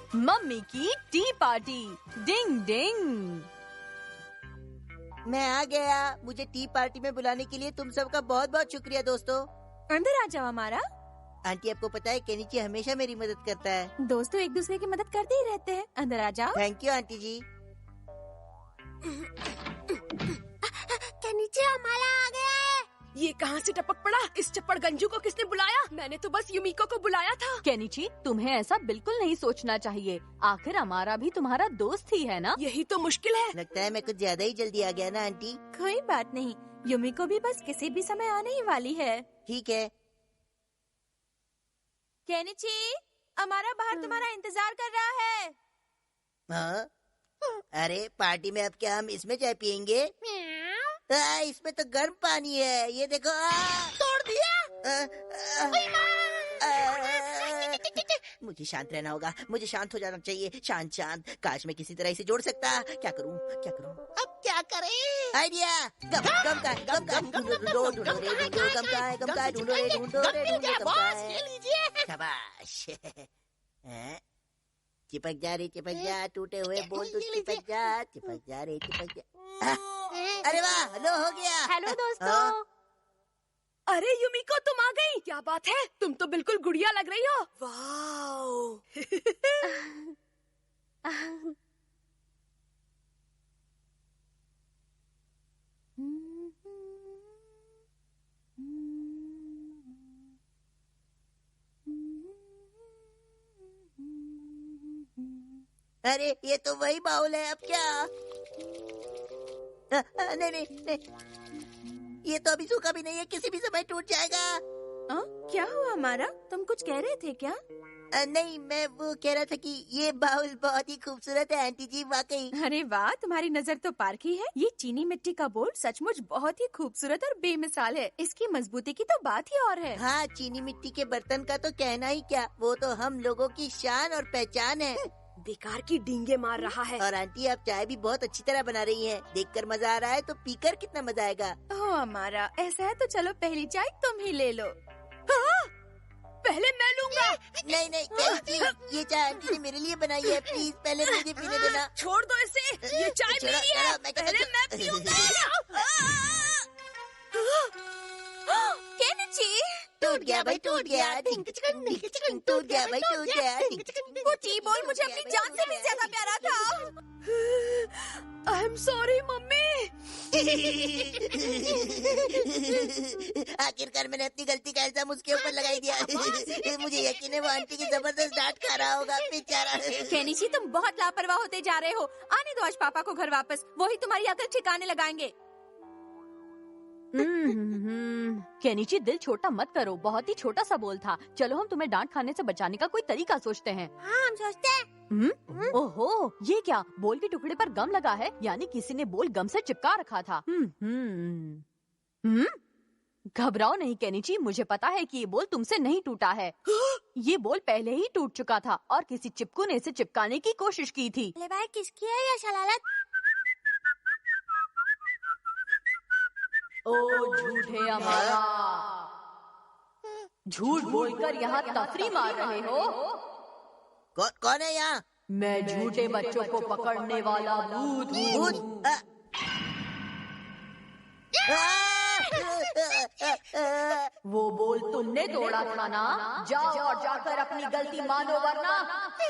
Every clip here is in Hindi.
मम्मी की टी पार्टी। डिंग डिंग। मैं आ गया। मुझे टी पार्टी में बुलाने के लिए तुम सबका बहुत बहुत शुक्रिया दोस्तों। अंदर आ जाओ हमारा। आंटी आपको पता है केनिची हमेशा मेरी मदद करता है। दोस्तों एक दूसरे की मदद करते ही रहते हैं। अंदर आ जाओ। Thank you aunty ji. Kenichi हमारा आ गया है। ये कहाँ से टपक पड़ा? इस चप्पड़ गंजू को किसने बुलाया? मैंने तो बस युमिको को बुलाया था। केनिची, तुम्हें ऐसा बिल्कुल नहीं सोचना चाहिए। आखिर हमारा भी तुम्हारा दोस्त ही है ना। यही तो मुश्किल है। लगता है मैं कुछ ज्यादा ही जल्दी आ गया ना आंटी। कोई बात नहीं, युमिको भी बस किसी भी समय आने ही वाली है। ठीक है। केनिची, हमारा बाहर तुम्हारा इंतजार कर रहा है। हाँ? अरे पार्टी में अब क्या हम इसमें चाय पियेंगे? इसमें तो गर्म पानी है, ये देखो। तोड़ दिया। मुझे शांत रहना होगा, मुझे शांत हो जाना चाहिए। शांत शांत। काश मैं किसी तरह इसे जोड़ सकता। क्या करूं क्या करूं? अब क्या करें? आइडिया। गम का ढूंढो ढूंढो रे ढूंढो। गम का ढूंढो रे ढूंढो रे ढूंढो। गम का है। ये लीजिए। शाबाश। चिपक जा टूटे हुए बोल तो चिपक जा रे चिपक जा। अरे वाह, लो हो गया। हेलो दोस्तों। अरे युमिको, तुम आ गई। क्या बात है, तुम तो बिल्कुल गुड़िया लग रही हो। वाओ। अरे ये तो वही बाउल है, अब क्या? नहीं, ये तो अभी सूखा भी नहीं है, किसी भी समय टूट जाएगा। क्या हुआ हमारा? तुम कुछ कह रहे थे क्या? नहीं, मैं वो कह रहा था कि ये बाउल बहुत ही खूबसूरत है आंटी जी, वाकई। अरे वाह, तुम्हारी नजर तो पारखी है। ये चीनी मिट्टी का बोल सचमुच बहुत ही खूबसूरत और बेमिसाल है। इसकी मजबूती की तो बात ही और है। हाँ, चीनी मिट्टी के बर्तन का तो कहना ही क्या, वो तो हम लोगों की शान और पहचान है। बेकार की डींगे मार रहा है। और आंटी आप चाय भी बहुत अच्छी तरह बना रही हैं। देखकर मजा आ रहा है तो पीकर कितना मजा आएगा। ओह हमारा, ऐसा है तो चलो पहली चाय तुम ही ले लो। हाँ? पहले मैं लूंगा। नहीं, ये चाय आंटी ने मेरे लिए बनाई है, प्लीज पहले मुझे पीने देना। छोड़ दो इसे, ये चाय मेरी है। पहले मैं पीऊंगा। केनिची, टूट गया भाई, टूट गया। टूट गया भाई, टूट गया। वो टी बॉल मुझे अपनी जान से भी ज्यादा प्यारा था। I am sorry mummy. आखिरकार मैंने अपनी गलती का इल्जाम उसके ऊपर लगाई दिया। मुझे यकीन है वो आंटी की जबरदस्त डांट खा रहा होगा, बेचारा। केनिची, तुम बहुत लापरवाह होते जा रहे हो। आने दो आज पापा को घर वापस, वही तुम्हारी अकल ठिकाने लगाएंगे। केनिची, दिल छोटा मत करो, बहुत ही छोटा सा बोल था। चलो हम तुम्हें डांट खाने से बचाने का कोई तरीका सोचते हैं। हाँ, हम सोचते हैं। ओहो, ये क्या? बोल के टुकड़े पर गम लगा है, यानी किसी ने बोल गम से चिपका रखा था। घबराओ नहीं केनिची, मुझे पता है कि ये बोल तुमसे नहीं टूटा है। ये बोल पहले ही टूट चुका था और किसी चिपकू ने इसे चिपकाने की कोशिश की थी। भाई किसकी है ये शलालत? ओ झूठे हमारा, झूठ बोलकर यहाँ तफरी मार रहे हो। कौन है यहाँ? मैं झूठे बच्चों को पकड़ने वाला भूत हूँ। वो बोल तुमने तोड़ा था ना? जाओ और जाकर अपनी गलती मानो, वरना।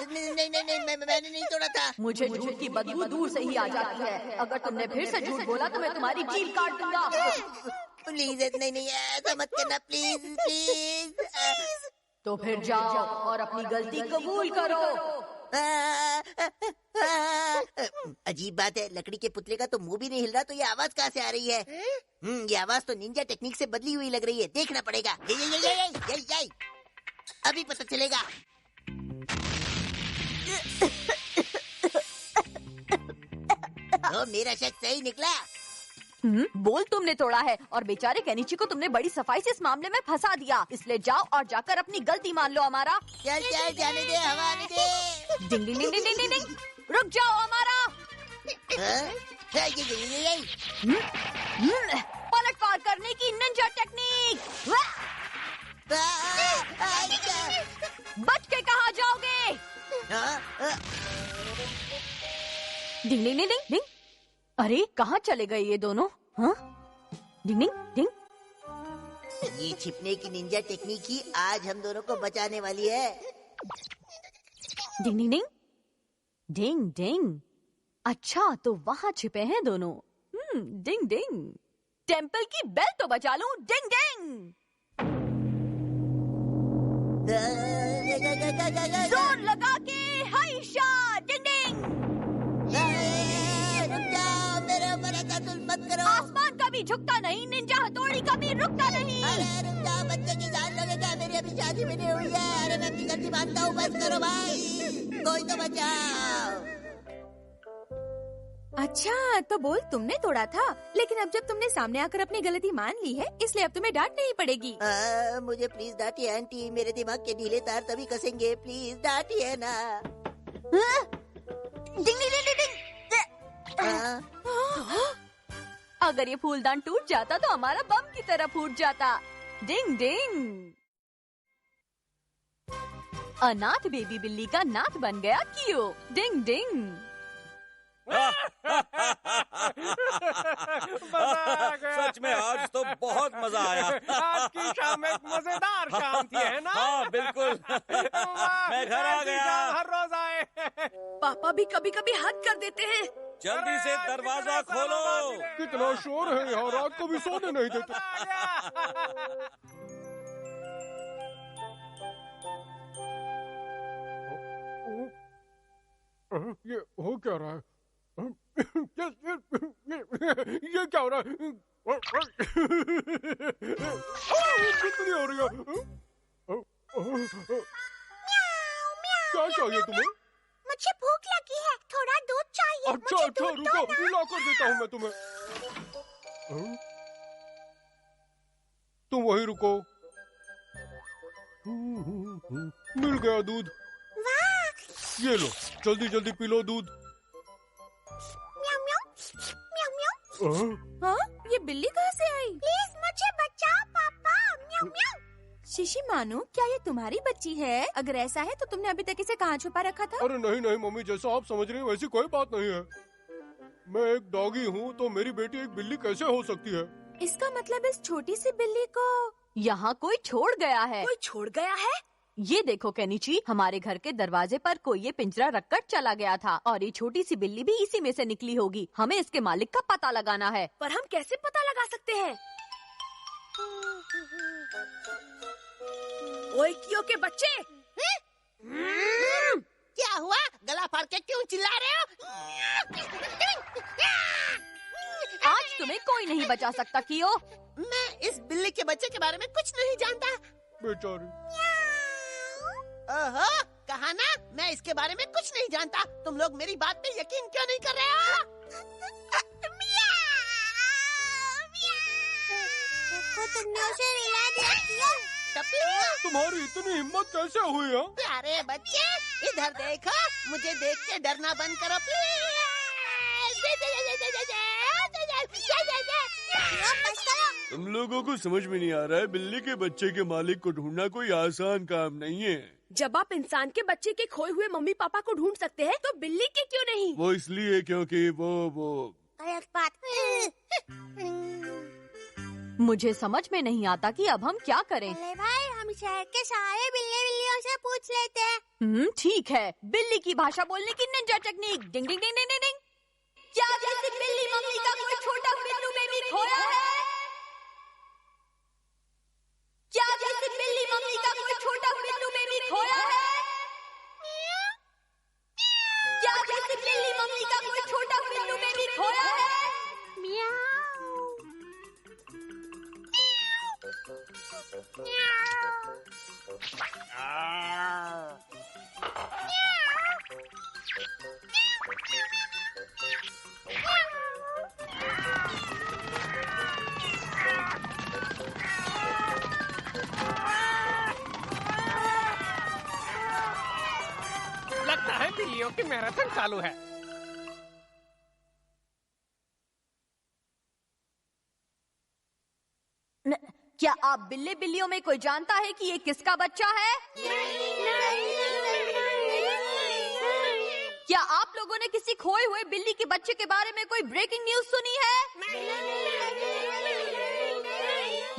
नहीं, मैंने नहीं तोड़ा था। मुझे झूठ की बदबू दूर से ही आ जाती है। अगर तुमने फिर से झूठ बोला तो मैं तुम्हारी जीभ काट दूंगा। प्लीज, नहीं ऐसा मत करना, प्लीज। तो फिर जाओ और अपनी गलती कबूल करो। अजीब बात है, लकड़ी के पुतले का तो मुंह भी नहीं हिल रहा, तो ये आवाज कहाँ से आ रही है? ये आवाज तो निंजा टेक्निक से बदली हुई लग रही है, देखना पड़ेगा। ये अभी पता चलेगा। मेरा शक सही निकला। बोल तुमने तोड़ा है और बेचारे केनिची को तुमने बड़ी सफाई से इस मामले में फंसा दिया। इसलिए जाओ और जाकर अपनी गलती मान लो हमारा। चल जाने दे, हवा आने दे। डिंग डिंग डिंग डिंग डिंग डिंग। रुक जाओ हमारा। पलटवार करने की निंजा टेक्निक। बच के कहाँ जाओगे? डिंग डिंग डिंग डिंग। अरे कहाँ चले गए ये दोनों? हाँ? डिंग डिंग डिंग। ये छिपने की निंजा टेक्निक ही आज हम दोनों को बचाने वाली है। डिंग डिंग डिंग डिंग डिंग। अच्छा तो वहाँ छिपे हैं दोनों। डिंग डिंग। टेम्पल की बेल तो बजा लूं। डिंग डिंग। जोर लगा के हाइशा। डिंग डिंग। रुक जाओ, मेरे ऊपर ऐसा जुल्म मत करो। आसमान कभी झुकता नहीं, निंजा हथौड़ी कभी रुकता नहीं। अरे रुक जाओ, बच्चे की जान लोगे क्या? मेरी अभी शादी भी नहीं हुई है। अरे मैं अपनी गलती मानता हूँ, बस करो भाई, कोई तो बचाओ। अच्छा तो बोल तुमने तोड़ा था, लेकिन अब जब तुमने सामने आकर अपनी गलती मान ली है, इसलिए अब तुम्हें डांट नहीं पड़ेगी। मुझे प्लीज डांटिए आंटी, मेरे दिमाग के ढीले तार तभी कसेंगे, प्लीज डांटिए ना। डिंग डिंग डिंग डिंग। अगर ये फूलदान टूट जाता तो हमारा बम की तरह फूट जाता। डिंग डिंग। अनाथ बेबी बिल्ली का नाथ बन गया क्यों? डिंग डिंग। सच में आज तो बहुत मजा आया। आज की शाम एक मजेदार शाम थी, है ना? हाँ बिल्कुल। मैं घर आ गया। हर रोज आए। पापा भी कभी कभी हद कर देते हैं। जल्दी से दरवाजा खोलो। कितना शोर है यहाँ, रात को भी सोने नहीं देते। ये हो क्या रहा है? ये क्या हो रहा है? कितनी हो रही है? क्या चाहिए तुम्हें? मुझे भूख लगी है, थोड़ा दूध चाहिए। अच्छा मुझे अच्छा, दूध रुको, दो ना। ला कर देता हूँ मैं तुम्हें। तुम वहीं रुको। मिल गया दूध। ये लो, जल्दी जल्दी पी लो दूध। म्याऊ म्याऊ म्याऊ म्याऊ। हाँ, ये बिल्ली कहाँ से आई? प्लीज मुझे बचाओ पापा। म्याऊ म्याऊ। शिशी मानो, क्या ये तुम्हारी बच्ची है? अगर ऐसा है तो तुमने अभी तक इसे कहाँ छुपा रखा था? अरे नहीं नहीं मम्मी, जैसा आप समझ रही हैं वैसी कोई बात नहीं है। मैं एक डॉगी हूँ, तो मेरी बेटी एक बिल्ली कैसे हो सकती है? इसका मतलब इस छोटी सी बिल्ली को यहाँ कोई छोड़ गया है। कोई छोड़ गया है? ये देखो केनिची, हमारे घर के दरवाजे पर कोई ये पिंजरा रखकर चला गया था और ये छोटी सी बिल्ली भी इसी में से निकली होगी। हमें इसके मालिक का पता लगाना है। पर हम कैसे पता लगा सकते हैं? ओए कियो के बच्चे, क्या हुआ? गला फाड़ के क्यों चिल्ला रहे हो? आज तुम्हें कोई नहीं बचा सकता कियो। मैं इस बिल्ली के बच्चे के बारे में कुछ नहीं जानता। बेचारी। ओहो, कहा ना मैं इसके बारे में कुछ नहीं जानता। तुम लोग मेरी बात पे यकीन क्यों नहीं कर रहे हो? देखो तुमने उसे मिला दिया किया। टप्पू, तुम्हारी इतनी हिम्मत कैसे हुई है? प्यारे बच्चे इधर देखो, मुझे देख के डरना बंद करो प्लीज। तुम लोगों को समझ में नहीं आ रहा है, बिल्ली के बच्चे के मालिक को ढूंढना कोई आसान काम नहीं है। जब आप इंसान के बच्चे के खोए हुए मम्मी पापा को ढूंढ सकते हैं, तो बिल्ली के क्यों नहीं? वो इसलिए क्योंकि वो गलत बात। मुझे समझ में नहीं आता कि अब हम क्या करें। अरे भाई, हम शहर के सारे बिल्लियों से पूछ लेते हैं। ठीक है, बिल्ली की भाषा बोलने की निंजा टेक्निक। डिंग डिंग डिंग डिंग डिंग डिंग। क्या किसी बिल्ली मम्मी का कोई छोटा बिल्लू बेबी खोया है? क्या किसी बिल्ली मम्मी का कोई छोटा बिल्लू बेबी खोया है? क्या किसी बिल्ली मम्मी का कोई छोटा बिल्लू बेबी खोया है? लगता है बिल्लियों की मैराथन चालू है। क्या आप बिल्ली बिल्लियों में कोई जानता है कि ये किसका बच्चा है? क्या आप लोगों ने किसी खोए हुए बिल्ली के बच्चे के बारे में कोई ब्रेकिंग न्यूज सुनी है?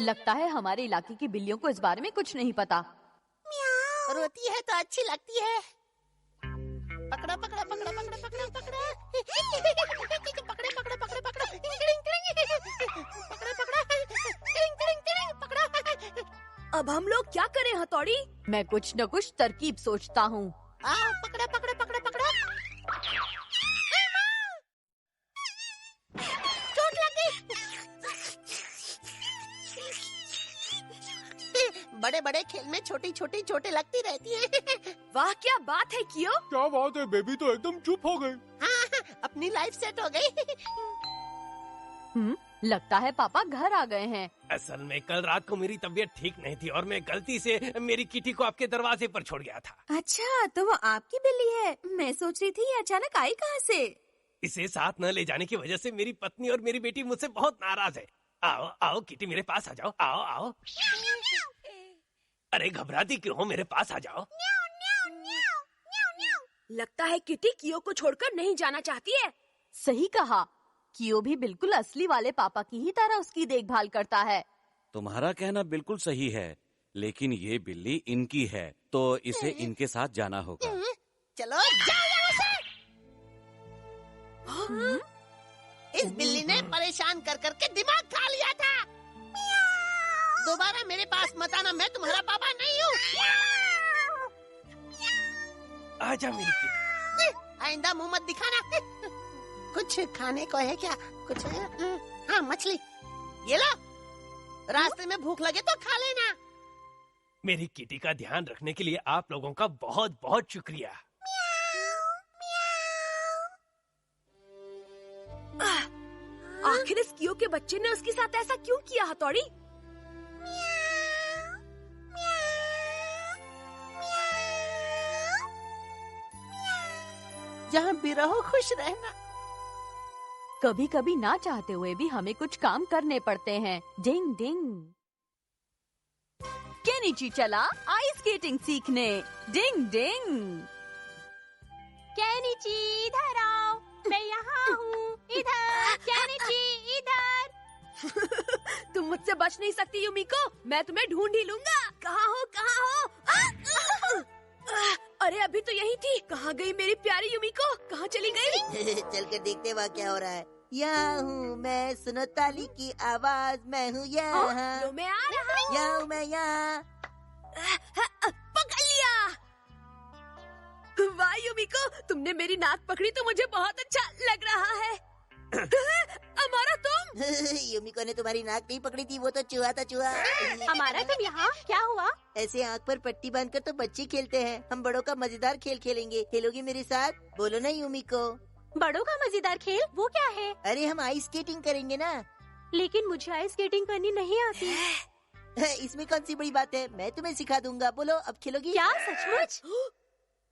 लगता है हमारे इलाके की बिल्लियों को इस बारे में कुछ नहीं पता। रोती है तो अच्छी लगती है। पकड़ा पकड़ा पकड़ा पकड़ा पकड़ा पकड़ा पकड़े पकड़े पकड़े पकड़ा पकड़ा पकड़ा। अब हम लोग क्या करें हथौड़ी? मैं कुछ न कुछ तरकीब सोचता हूँ। आओ पकड़ा पकड़ा पकड़ा पकड़ा। चोट लग गई। बड़े बड़े खेल में छोटी छोटी चोटें लगती रहती हैं। वाह क्या बात है कियो। क्या बात है, बेबी तो एकदम चुप हो गई। हाँ, अपनी लाइफ सेट हो गई। लगता है पापा घर आ गए हैं। असल में कल रात को मेरी तबीयत ठीक नहीं थी और मैं गलती से मेरी किटी को आपके दरवाजे पर छोड़ गया था। अच्छा, तो वो आपकी बिल्ली है। मैं सोच रही थी ये अचानक आई कहाँ से। इसे साथ न ले जाने की वजह से मेरी पत्नी और मेरी बेटी मुझसे बहुत नाराज है। आओ आओ किटी, मेरे पास आ जाओ। आओ आओ। अरे घबराती क्यों हो, मेरे पास आ जाओ। लगता है किटी कियो को छोड़कर नहीं जाना चाहती है। सही कहा, कियो भी बिल्कुल असली वाले पापा की ही तरह उसकी देखभाल करता है। तुम्हारा कहना बिल्कुल सही है, लेकिन ये बिल्ली इनकी है तो इसे इनके साथ जाना होगा। चलो जाओ यहाँ से। इस बिल्ली ने परेशान कर करके दिमाग खा लिया था। दोबारा मेरे पास मत आना, मैं तुम्हारा पापा नहीं हूँ। आजा मेरी किटी। आइंदा मुंह मत दिखाना। कुछ खाने को है क्या? कुछ है? हाँ, मछली। ये लो, रास्ते में भूख लगे तो खा लेना। मेरी किटी का ध्यान रखने के लिए आप लोगों का बहुत बहुत शुक्रिया। आखिर इस कियो के बच्चे ने उसके साथ ऐसा क्यों किया हथौड़ी? जहाँ भी रहो खुश रहना। कभी कभी ना चाहते हुए भी हमें कुछ काम करने पड़ते हैं। डिंग डिंग। केनिची चला आइस स्केटिंग सीखने। डिंग डिंग। केनिची इधर आओ, मैं यहाँ हूँ। इधर केनिची इधर। तुम मुझसे बच नहीं सकती युमिको, मैं तुम्हें ढूंढ ही लूंगा। कहाँ हो कहाँ हो? अरे अभी तो यही थी। कहाँ गई मेरी प्यारी युमिको? कहाँ चली गई? चल कर देखते वहाँ क्या हो रहा है। यहाँ हूँ मैं, सुनो ताली की आवाज, मैं हूँ यहाँ। लो मैं आ रहा हूँ। यहाँ हूँ मैं यहाँ। पकड़ लिया। वाह युमिको, तुमने मेरी नाक पकड़ी तो मुझे बहुत अच्छा लग रहा है। हमारा तुम? युमिको ने तुम्हारी नाक नहीं पकड़ी थी, वो तो चूहा था, चूहा। हमारा तुम यहाँ क्या हुआ? ऐसे आँख पर पट्टी बांधकर तो बच्चे खेलते हैं। हम बड़ों का मजेदार खेल खेलेंगे। खेलोगी मेरे साथ? बोलो ना युमिको। बड़ों का मजेदार खेल वो क्या है? अरे हम आइस स्केटिंग करेंगे ना। लेकिन मुझे आइस स्केटिंग करनी नहीं आती। इसमें कौन सी बड़ी बात है, मैं तुम्हें सिखा दूंगा। बोलो अब खेलोगी? क्या सचमुच?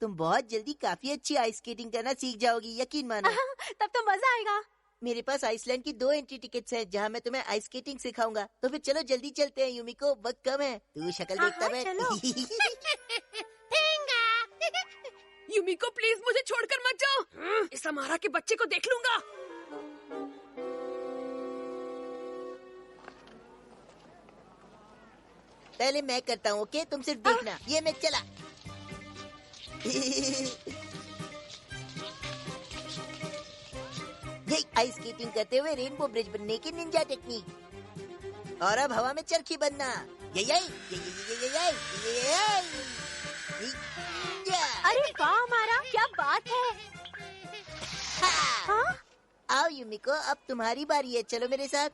तुम बहुत जल्दी काफी अच्छी आइस स्केटिंग करना सीख जाओगी, यकीन मानो। तब तो मजा आएगा। मेरे पास आइसलैंड की 2 एंट्री टिकट्स हैं, जहाँ मैं तुम्हें आइस स्केटिंग सिखाऊंगा। तो फिर चलो जल्दी चलते हैं युमिको, वक्त कम है। तू शक्ल देखता मैं। युमिको प्लीज मुझे छोड़कर मत जाओ। इस हमारा के बच्चे को देख लूंगा। पहले मैं करता हूँ, ओके? तुम सिर्फ देखना। ये मैं चला। ये आइस स्केटिंग करते हुए रेनबो ब्रिज बनने की निंजा टेक्निक। और अब हवा में चरखी बनना। अरे वाह हमारा, क्या बात है। हाँ? आओ युमिको, अब तुम्हारी बारी है। चलो मेरे साथ।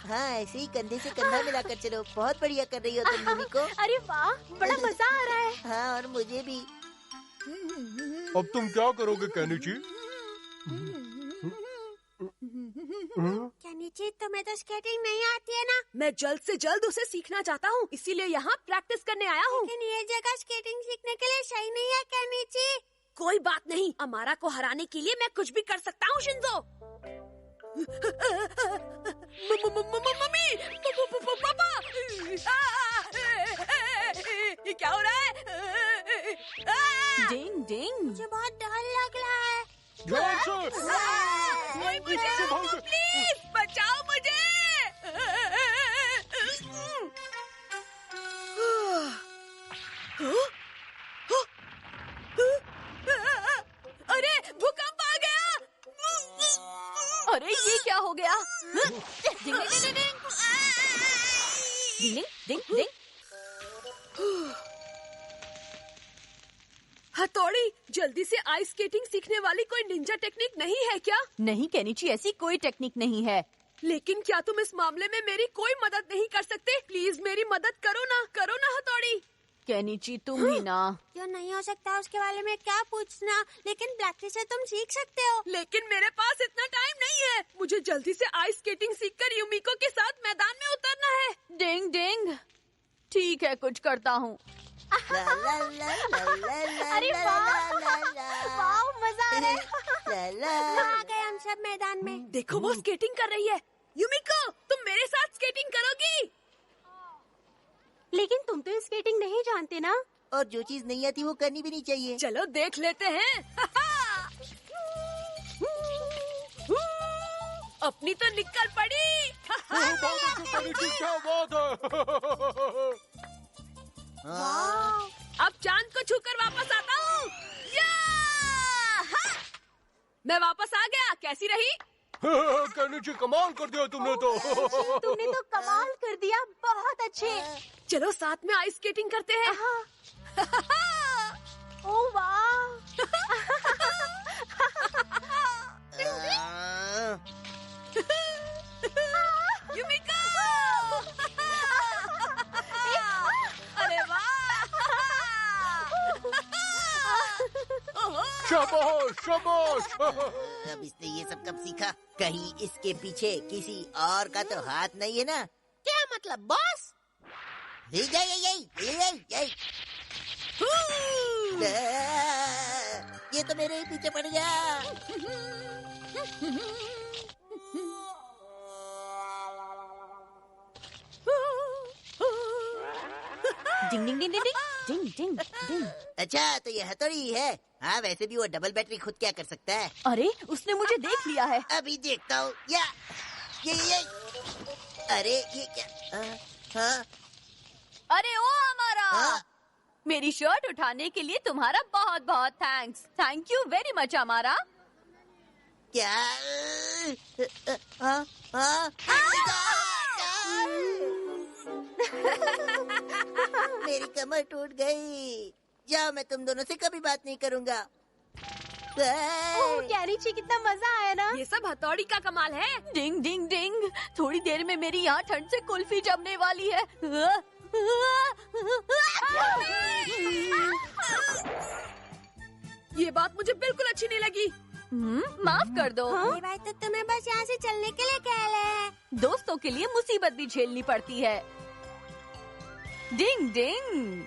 हाँ, ऐसे ही कंधे से कंधा मिलाकर चलो। बहुत बढ़िया कर रही हो तुम युमिको। अरे वाह, बड़ा मजा आ रहा है। हाँ, और मुझे भी। अब तुम क्या करोगे केनिची? केनिची, तुम्हें तो स्केटिंग नहीं आती है ना? मैं जल्द से जल्द उसे सीखना चाहता हूँ, इसीलिए यहाँ प्रैक्टिस करने आया हूँ। लेकिन ये जगह स्केटिंग सीखने के लिए सही नहीं है केनिची। कोई बात नहीं, अमारा को हराने के लिए मैं कुछ भी कर सकता हूँ शिंजो। मम्मी, पापा, से। कोई मुझे प्लीज बचाओ मुझे। अरे भूकंप आ गया। अरे ये क्या हो गया? डिंग डिंग डिंग डिंग डिंग डिंग डिंग। हथौड़ी, जल्दी से आइस स्केटिंग सीखने वाली कोई निंजा टेक्निक नहीं है क्या? नहीं केनिची, ऐसी कोई टेक्निक नहीं है। लेकिन क्या तुम इस मामले में मेरी कोई मदद नहीं कर सकते? प्लीज मेरी मदद करो ना हथौड़ी। केनिची तुम ही ना। जो नहीं हो सकता उसके बारे में क्या पूछना, लेकिन प्रैक्टिस से तुम सीख सकते हो। लेकिन मेरे पास इतना टाइम नहीं है। मुझे जल्दी से आइस स्केटिंग सीखकर युमिको के साथ मैदान में उतरना है। डिंग डिंग। ठीक है, कुछ करता हूँ। अरे वाह, मजा आ रहा है। आ गए हम सब मैदान में। देखो वो स्केटिंग कर रही है। युमिको, तुम मेरे साथ स्केटिंग करोगी? लेकिन तुम तो स्केटिंग नहीं जानते ना। और जो चीज नहीं आती वो करनी भी नहीं चाहिए। चलो देख लेते हैं। अपनी तो निकल पड़ी। क्या बात है। अब चांद को छूकर वापस आता हूँ। मैं वापस आ गया। कैसी रही? केनिची, कमाल कर दिया तुमने तो। तुमने तो कमाल कर दिया, बहुत अच्छे। चलो साथ में आइस स्केटिंग करते हैं। ओह वाह। युमिको! अरे वाह! शाबाश शाबाश। अब इसने ये सब कब सीखा? कहीं इसके पीछे किसी और का तो हाथ नहीं है ना? क्या मतलब बॉस? ये तो मेरे ही पीछे पड़ गया। डिंग डिंग डिंग डिंग डिंग डिंग डिंग। अच्छा, तो ये हथौड़ी है। हाँ, वैसे भी वो डबल बैटरी खुद क्या कर सकता है? अरे उसने मुझे देख लिया है। अभी देखता हूँ। या ये अरे ये क्या? हाँ अरे ओ हमारा। हाँ? मेरी शर्ट उठाने के लिए तुम्हारा बहुत बहुत thanks. Thank you very much हमारा। क्या? हाँ हाँ। मेरी कमर टूट गई। जाओ, मैं तुम दोनों से कभी बात नहीं करूँगा। केनिची, कितना मजा आया ना। ये सब हथौड़ी का कमाल है। डिंग डिंग डिंग। थोड़ी देर में मेरी यहाँ ठंड से कुल्फी जमने वाली है। ये बात मुझे बिल्कुल अच्छी नहीं लगी। माफ कर दो। ये भाई तो तुम्हें बस यहाँ से चलने के लिए कह रहे हैं। दोस्तों के लिए मुसीबत भी झेलनी पड़ती है। डिंग डिंग।